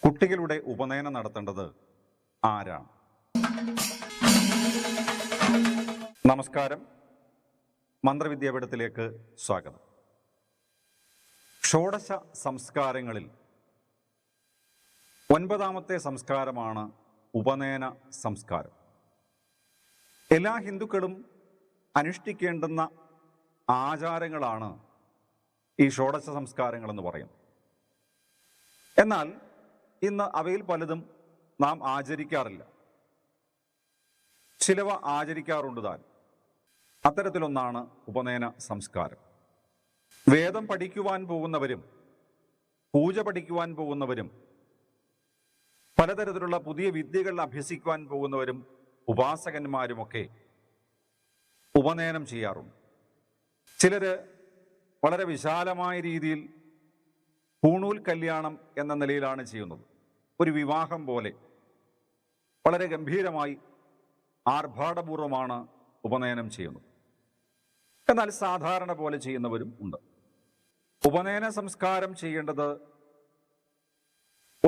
കുട്ടികളുടെ ഉപനയനം നടത്തേണ്ടത് ആരാണ്? നമസ്കാരം, മന്ത്രവിദ്യാപീഠത്തിലേക്ക് സ്വാഗതം. ഷോഡശ സംസ്കാരങ്ങളിൽ 9ാമത്തെ സംസ്കാരമാണ് ഉപനയന സംസ്കാരം. എല്ലാ ഹിന്ദുക്കളും അനുഷ്ഠിക്കേണ്ടുന്ന ആചാരങ്ങളാണ് ഈ ഷോഡശ സംസ്കാരങ്ങൾ എന്ന് പറയുന്നത്. എന്നാൽ ഇന്ന് അവയിൽ പലതും നാം ആചരിക്കാറില്ല. ചിലവ ആചരിക്കാറുണ്ട് താൻ. അത്തരത്തിലൊന്നാണ് ഉപനയന സംസ്കാരം. വേദം പഠിക്കുവാൻ പോകുന്നവരും പൂജ പഠിക്കുവാൻ പോകുന്നവരും പലതരത്തിലുള്ള പുതിയ വിദ്യകൾ അഭ്യസിക്കുവാൻ പോകുന്നവരും ഉപാസകന്മാരുമൊക്കെ ഉപനയനം ചെയ്യാറുണ്ട്. ചിലര് വളരെ വിശാലമായ രീതിയിൽ പൂണൂൽ കല്യാണം എന്ന നിലയിലാണ് ചെയ്യുന്നത്. ഒരു വിവാഹം പോലെ വളരെ ഗംഭീരമായി ആർഭാടപൂർവമാണ് ഉപനയനം ചെയ്യുന്നത്. എന്നാൽ സാധാരണ പോലെ ചെയ്യുന്നവരും ഉണ്ട്. ഉപനയന സംസ്കാരം ചെയ്യേണ്ടത്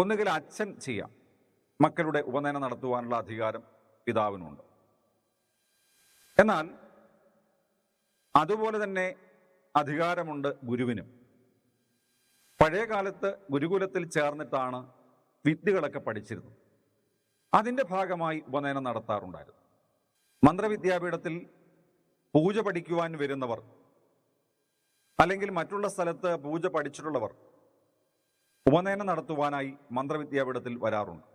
ഒന്നുകിൽ അച്ഛൻ ചെയ്യാം. മക്കളുടെ ഉപനയനം നടത്തുവാനുള്ള അധികാരം പിതാവിനുണ്ട്. എന്നാൽ അതുപോലെ തന്നെ അധികാരമുണ്ട് ഗുരുവിനും. പഴയ കാലത്ത് ഗുരുകുലത്തിൽ ചേർന്നിട്ടാണ് വിദ്യകളൊക്കെ പഠിച്ചിരുന്നത്. അതിൻ്റെ ഭാഗമായി ഉപനയനം നടത്താറുണ്ടായിരുന്നു. മന്ത്രവിദ്യാപീഠത്തിൽ പൂജ പഠിക്കുവാൻ വരുന്നവർ അല്ലെങ്കിൽ മറ്റുള്ള സ്ഥലത്ത് പൂജ പഠിച്ചിട്ടുള്ളവർ ഉപനയനം നടത്തുവാനായി മന്ത്രവിദ്യാപീഠത്തിൽ വരാറുണ്ട്.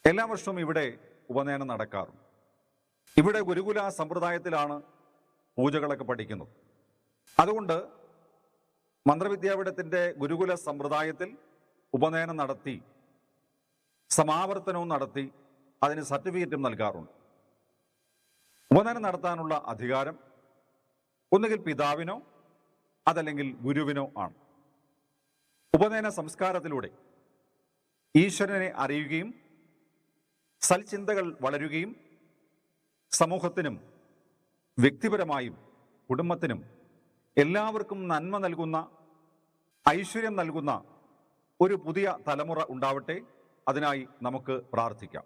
എല്ലാ വർഷവും ഇവിടെ ഉപനയനം നടക്കാറുണ്ട്. ഇവിടെ ഗുരുകുല സമ്പ്രദായത്തിലാണ് പൂജകളൊക്കെ പഠിക്കുന്നത്. അതുകൊണ്ട് മന്ത്രവിദ്യാപീഠത്തിൻ്റെ ഗുരുകുല സമ്പ്രദായത്തിൽ ഉപനയനം നടത്തി സമാവർത്തനവും നടത്തി അതിന് സർട്ടിഫിക്കറ്റും നൽകാറുണ്ട്. ഉപനയനം നടത്താനുള്ള അധികാരം ഒന്നുകിൽ പിതാവിനോ അതല്ലെങ്കിൽ ഗുരുവിനോ ആണ്. ഉപനയന സംസ്കാരത്തിലൂടെ ഈശ്വരനെ അറിയുകയും സൽചിന്തകൾ വളരുകയും സമൂഹത്തിനും വ്യക്തിപരമായും കുടുംബത്തിനും എല്ലാവർക്കും നന്മ നൽകുന്ന, ഐശ്വര്യം നൽകുന്ന ഒരു പുതിയ തലമുറ ഉണ്ടാവട്ടെ. അതിനായി നമുക്ക് പ്രാർത്ഥിക്കാം.